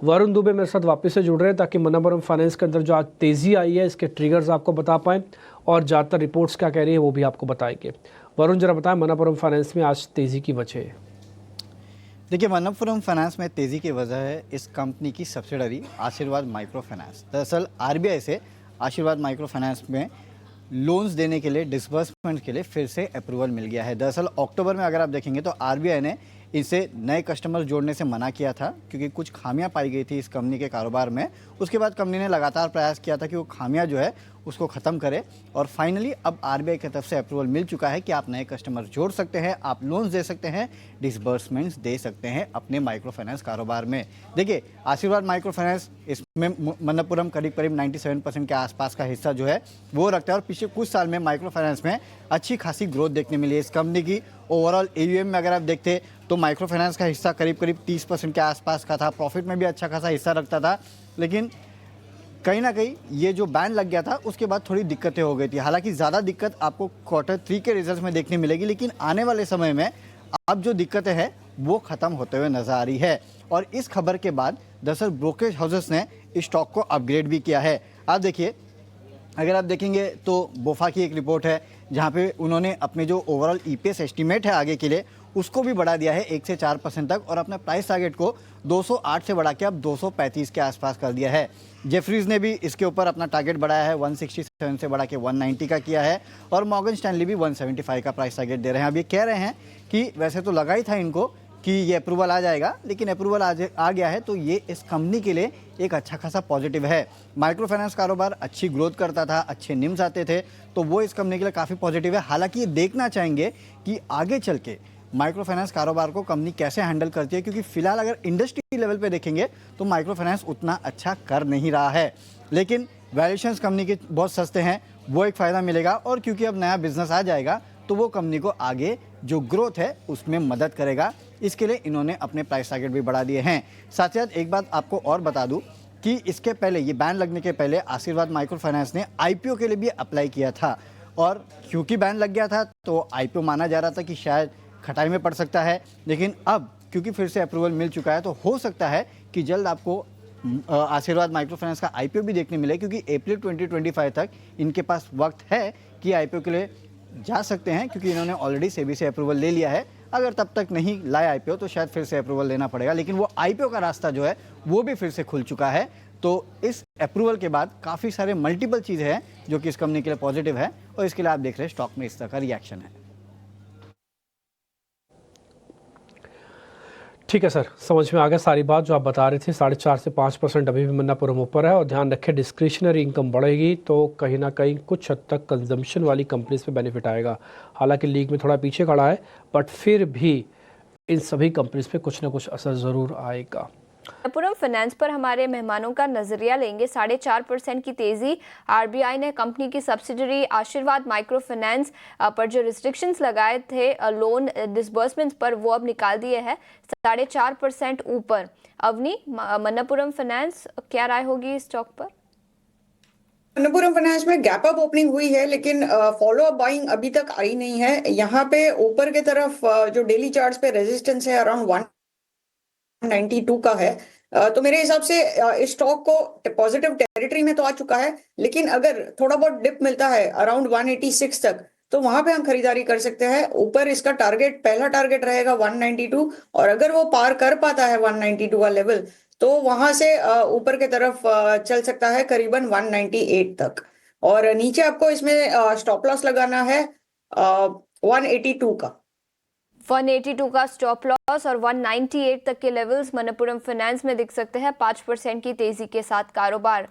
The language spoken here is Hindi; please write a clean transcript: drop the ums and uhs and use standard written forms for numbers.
वरुण दुबे मेरे साथ वापस से जुड़ रहे हैं ताकि मनप्पुरम फाइनेंस के अंदर जो आज तेज़ी आई है इसके ट्रिगर्स आपको बता पाएँ और ज़्यादातर रिपोर्ट्स क्या कह रही है वो भी आपको बताएंगे। वरुण जरा बताएं मनप्पुरम फाइनेंस में आज तेज़ी की वजह। देखिए, मनप्पुरम फाइनेंस में तेज़ी की वजह है इस कंपनी की सब्सिडरी आशीर्वाद माइक्रो फाइनेंस। दरअसल आरबीआई से आशीर्वाद माइक्रो फाइनेंस में लोन्स देने के लिए, डिसबर्समेंट के लिए फिर से अप्रूवल मिल गया है। दरअसल अक्टूबर में अगर आप देखेंगे तो आरबीआई ने इसे नए कस्टमर जोड़ने से मना किया था क्योंकि कुछ खामियां पाई गई थी इस कंपनी के कारोबार में। उसके बाद कंपनी ने लगातार प्रयास किया था कि वो खामियां जो है उसको ख़त्म करे और फाइनली अब आरबीआई की तरफ से अप्रूवल मिल चुका है कि आप नए कस्टमर जोड़ सकते हैं, आप लोन्स दे सकते हैं, डिसबर्समेंट्स दे सकते हैं अपने माइक्रो फाइनेंस कारोबार में। देखिए, आशीर्वाद माइक्रो फाइनेंस इसमें मनप्पुरम करीब करीब 97% के आसपास का हिस्सा जो है वो रखता है और पिछले कुछ साल में माइक्रो फाइनेंस में अच्छी खासी ग्रोथ देखने मिली है इस कंपनी की। ओवरऑल एयूएम में अगर आप देखते तो माइक्रो फाइनेंस का हिस्सा करीब करीब 30% के आसपास का था, प्रॉफिट में भी अच्छा खासा हिस्सा रखता था। लेकिन कहीं ना कहीं ये जो बैन लग गया था उसके बाद थोड़ी दिक्कतें हो गई थी। हालांकि ज़्यादा दिक्कत आपको Q3 के रिजल्ट में देखने मिलेगी, लेकिन आने वाले समय में अब जो दिक्कतें हैं वो ख़त्म होते हुए नजर आ रही है। और इस खबर के बाद दरअसल ब्रोकरेज हाउसेस ने इस स्टॉक को अपग्रेड भी किया है। आप देखिए, अगर आप देखेंगे तो बोफा की एक रिपोर्ट है जहाँ पे उन्होंने अपने जो ओवरऑल ईपीएस एस्टीमेट है आगे के लिए उसको भी बढ़ा दिया है 1 से 4% तक और अपने प्राइस टारगेट को 208 से बढ़ा के अब 235 के आसपास कर दिया है। जेफरीज ने भी इसके ऊपर अपना टारगेट बढ़ाया है, 167 से बढ़ा के 190 का किया है और मॉर्गन स्टैनली भी 175 का प्राइस टारगेट दे रहे हैं। अब ये कह रहे हैं कि वैसे तो लगा ही था इनको कि ये अप्रूवल आ जाएगा, लेकिन अप्रूवल आ गया है तो ये इस कंपनी के लिए एक अच्छा खासा पॉजिटिव है। माइक्रो फाइनेंस कारोबार अच्छी ग्रोथ करता था, अच्छे निम्स आते थे, तो वो इस कंपनी के लिए काफ़ी पॉजिटिव है। हालांकि ये देखना चाहेंगे कि आगे चल के माइक्रो फाइनेंस कारोबार को कंपनी कैसे हैंडल करती है, क्योंकि फिलहाल अगर इंडस्ट्री लेवल पे देखेंगे तो माइक्रो फाइनेंस उतना अच्छा कर नहीं रहा है। लेकिन वैल्यूएशंस कंपनी के बहुत सस्ते हैं, वो एक फ़ायदा मिलेगा और क्योंकि अब नया बिजनेस आ जाएगा तो वो कंपनी को आगे जो ग्रोथ है उसमें मदद करेगा। इसके लिए इन्होंने अपने प्राइस टारगेट भी बढ़ा दिए हैं। साथ ही साथ एक बात आपको और बता दूं कि इसके पहले, ये बैन लगने के पहले आशीर्वाद माइक्रो फाइनेंस ने आईपीओ के लिए भी अप्लाई किया था और क्योंकि बैन लग गया था तो आईपीओ माना जा रहा था कि शायद खटाई में पड़ सकता है। लेकिन अब क्योंकि फिर से अप्रूवल मिल चुका है तो हो सकता है कि जल्द आपको आशीर्वाद माइक्रो फाइनेंस का आईपीओ भी देखने मिले, क्योंकि अप्रैल 2025 तक इनके पास वक्त है कि आईपीओ के लिए जा सकते हैं, क्योंकि इन्होंने ऑलरेडी सेबी से अप्रूवल ले लिया है। अगर तब तक नहीं लाए आईपीओ तो शायद फिर से अप्रूवल लेना पड़ेगा, लेकिन वो आईपीओ का रास्ता जो है वो भी फिर से खुल चुका है। तो इस अप्रूवल के बाद काफ़ी सारे मल्टीपल चीज़ें हैं जो कि इस कंपनी के लिए पॉजिटिव है और इसके लिए आप देख रहे हैं स्टॉक में इस तरह का रिएक्शन है। ठीक है सर, समझ में आ गया सारी बात जो आप बता रहे थे। 4.5 से 5% अभी भी मनप्पुरम ऊपर है और ध्यान रखें डिस्क्रिशनरी इनकम बढ़ेगी तो कहीं ना कहीं कुछ हद तक कंजम्पशन वाली कंपनीज पे बेनिफिट आएगा। हालांकि लीग में थोड़ा पीछे खड़ा है बट फिर भी इन सभी कंपनीज पे कुछ ना कुछ असर ज़रूर आएगा। मनप्पुरम फाइनेंस पर हमारे मेहमानों का नजरिया लेंगे। 4.5% की तेजी। आरबीआई ने कंपनी की सब्सिडरी आशीर्वाद माइक्रो फाइनेंस पर जो रिस्ट्रिक्शंस लगाए थे लोन डिसबर्समेंट्स पर, वो अब निकाल दिए हैं। 4.5% ऊपर। अवनी, मनप्पुरम फाइनेंस क्या राय होगी इस स्टॉक पर? मनप्पुरम फाइनेंस में गैप अप ओपनिंग हुई है, लेकिन फॉलो अप बाइंग अभी तक आई नहीं है। यहाँ पे ऊपर के तरफ जो डेली चार्ट्स पे रेजिस्टेंस है अराउंड 192 का है। तो मेरे हिसाब से इस स्टॉक को पॉजिटिव टेरिटरी में तो आ चुका है, लेकिन अगर थोड़ा बहुत डिप मिलता है अराउंड 186 तक तो वहां पे हम खरीदारी कर सकते हैं। ऊपर इसका टारगेट, पहला टारगेट रहेगा 192 और अगर वो पार कर पाता है 192 का लेवल तो वहां से ऊपर के तरफ चल सकता है करीबन 198 तक। और नीचे आपको इसमें स्टॉप लॉस लगाना है 182 का। 182 का स्टॉप लॉस और 198 तक के लेवल्स मनप्पुरम फाइनेंस में दिख सकते हैं। 5% की तेजी के साथ कारोबार।